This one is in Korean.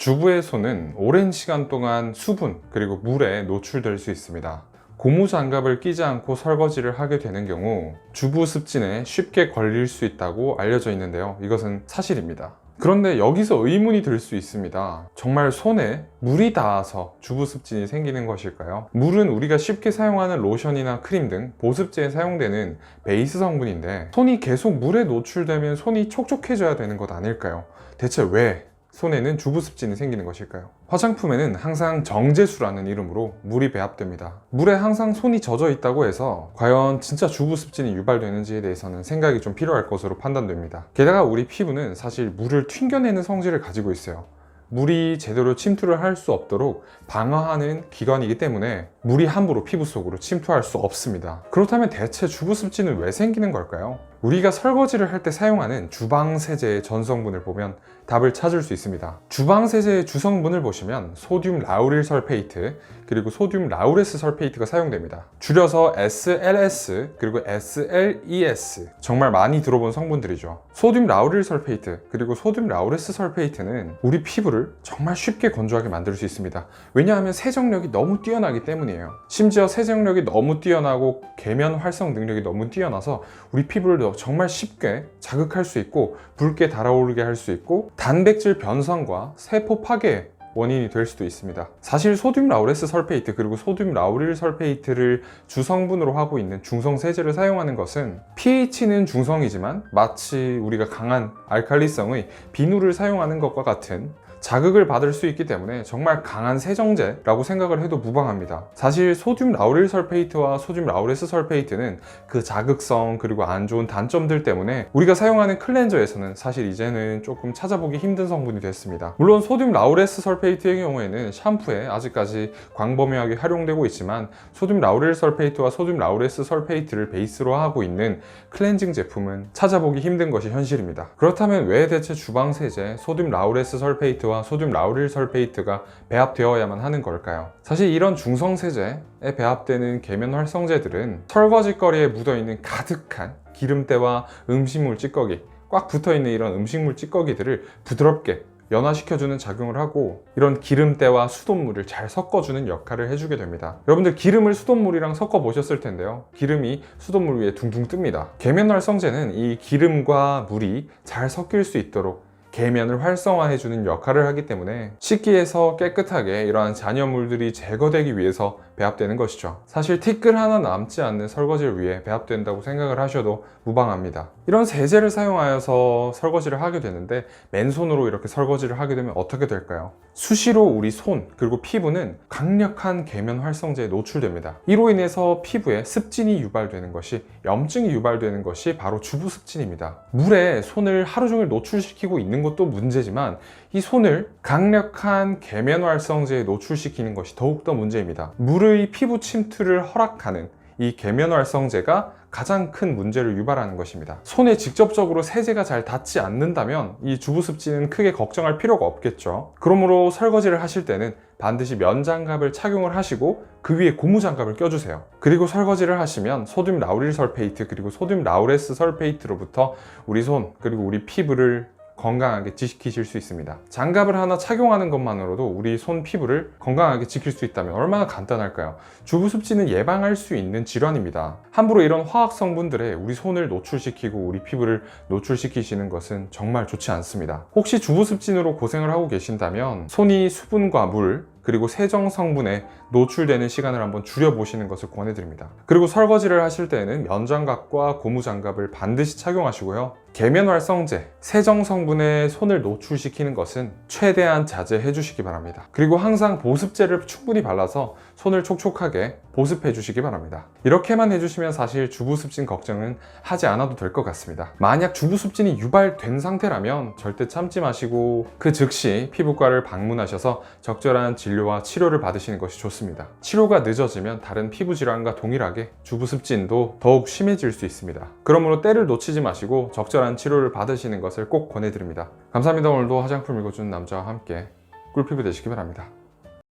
주부의 손은 오랜 시간 동안 수분 그리고 물에 노출될 수 있습니다. 고무장갑을 끼지 않고 설거지를 하게 되는 경우 주부 습진에 쉽게 걸릴 수 있다고 알려져 있는데요. 이것은 사실입니다. 그런데 여기서 의문이 들 수 있습니다. 정말 손에 물이 닿아서 주부 습진이 생기는 것일까요? 물은 우리가 쉽게 사용하는 로션이나 크림 등 보습제에 사용되는 베이스 성분인데 손이 계속 물에 노출되면 손이 촉촉해져야 되는 것 아닐까요? 대체 왜 손에는 주부 습진이 생기는 것일까요? 화장품에는 항상 정제수라는 이름으로 물이 배합됩니다. 물에 항상 손이 젖어 있다고 해서 과연 진짜 주부 습진이 유발되는지에 대해서는 생각이 좀 필요할 것으로 판단됩니다. 게다가 우리 피부는 사실 물을 튕겨내는 성질을 가지고 있어요. 물이 제대로 침투를 할 수 없도록 방어하는 기관이기 때문에 물이 함부로 피부 속으로 침투할 수 없습니다. 그렇다면 대체 주부 습진은 왜 생기는 걸까요? 우리가 설거지를 할 때 사용하는 주방세제의 전성분을 보면 답을 찾을 수 있습니다. 주방세제의 주성분을 보시면 소듐 라우릴 설페이트 그리고 소듐 라우레스 설페이트가 사용됩니다. 줄여서 SLS 그리고 SLES, 정말 많이 들어본 성분들이죠. 소듐 라우릴 설페이트 그리고 소듐 라우레스 설페이트는 우리 피부를 정말 쉽게 건조하게 만들 수 있습니다. 왜냐하면 세정력이 너무 뛰어나기 때문이에요. 심지어 세정력이 너무 뛰어나고 계면 활성 능력이 너무 뛰어나서 우리 피부를 정말 쉽게 자극할 수 있고 붉게 달아오르게 할 수 있고 단백질 변성과 세포 파괴 원인이 될 수도 있습니다. 사실 소듐 라우레스 설페이트 그리고 소듐 라우릴 설페이트를 주성분으로 하고 있는 중성 세제를 사용하는 것은 pH는 중성이지만 마치 우리가 강한 알칼리성의 비누를 사용하는 것과 같은 자극을 받을 수 있기 때문에 정말 강한 세정제라고 생각을 해도 무방합니다. 사실 소듐 라우릴 설페이트와 소듐 라우레스 설페이트는 그 자극성 그리고 안 좋은 단점들 때문에 우리가 사용하는 클렌저에서는 사실 이제는 조금 찾아보기 힘든 성분이 됐습니다. 물론 소듐 라우레스 설페이트의 경우에는 샴푸에 아직까지 광범위하게 활용되고 있지만 소듐 라우릴 설페이트와 소듐 라우레스 설페이트를 베이스로 하고 있는 클렌징 제품은 찾아보기 힘든 것이 현실입니다. 그렇다면 왜 대체 주방세제 소듐 라우레스 설페이트와 소듐 라우릴 설페이트가 배합되어야만 하는 걸까요? 사실 이런 중성세제에 배합되는 계면 활성제들은 설거지거리에 묻어있는 가득한 기름때와 음식물 찌꺼기, 꽉 붙어있는 이런 음식물 찌꺼기들을 부드럽게 연화시켜주는 작용을 하고 이런 기름때와 수돗물을 잘 섞어주는 역할을 해주게 됩니다. 여러분들 기름을 수돗물이랑 섞어 보셨을 텐데요, 기름이 수돗물 위에 둥둥 뜹니다. 계면 활성제는 이 기름과 물이 잘 섞일 수 있도록 계면을 활성화해주는 역할을 하기 때문에 씻기에서 깨끗하게 이러한 잔여물들이 제거되기 위해서 배합되는 것이죠. 사실 티끌 하나 남지 않는 설거지를 위해 배합된다고 생각을 하셔도 무방합니다. 이런 세제를 사용하여서 설거지를 하게 되는데 맨손으로 이렇게 설거지를 하게 되면 어떻게 될까요? 수시로 우리 손 그리고 피부는 강력한 계면 활성제에 노출됩니다. 이로 인해서 피부에 습진이 유발되는 것이, 염증이 유발되는 것이 바로 주부 습진입니다. 물에 손을 하루 종일 노출시키고 있는 것도 문제지만 이 손을 강력한 계면 활성제에 노출시키는 것이 더욱더 문제입니다. 물의 피부 침투를 허락하는 이 계면 활성제가 가장 큰 문제를 유발하는 것입니다. 손에 직접적으로 세제가 잘 닿지 않는다면 이 주부 습진은 크게 걱정할 필요가 없겠죠. 그러므로 설거지를 하실 때는 반드시 면장갑을 착용을 하시고 그 위에 고무장갑을 껴주세요. 그리고 설거지를 하시면 소듐 라우릴 설페이트 그리고 소듐 라우레스 설페이트로부터 우리 손 그리고 우리 피부를 건강하게 지키실 수 있습니다. 장갑을 하나 착용하는 것만으로도 우리 손 피부를 건강하게 지킬 수 있다면 얼마나 간단할까요? 주부 습진은 예방할 수 있는 질환입니다. 함부로 이런 화학 성분들에 우리 손을 노출시키고 우리 피부를 노출시키시는 것은 정말 좋지 않습니다. 혹시 주부 습진으로 고생을 하고 계신다면 손이 수분과 물 그리고 세정 성분에 노출되는 시간을 한번 줄여보시는 것을 권해드립니다. 그리고 설거지를 하실 때에는 면장갑과 고무장갑을 반드시 착용하시고요. 계면 활성제, 세정 성분에 손을 노출시키는 것은 최대한 자제해 주시기 바랍니다. 그리고 항상 보습제를 충분히 발라서 손을 촉촉하게 보습해 주시기 바랍니다. 이렇게만 해주시면 사실 주부 습진 걱정은 하지 않아도 될 것 같습니다. 만약 주부 습진이 유발된 상태라면 절대 참지 마시고 그 즉시 피부과를 방문하셔서 적절한 진료와 치료를 받으시는 것이 좋습니다. 치료가 늦어지면 다른 피부 질환과 동일하게 주부 습진도 더욱 심해질 수 있습니다. 그러므로 때를 놓치지 마시고 적절한 치료를 받으시는 것을 꼭 권해드립니다. 감사합니다. 오늘도 화장품 읽어주는 남자와 함께 꿀피부 되시기 바랍니다.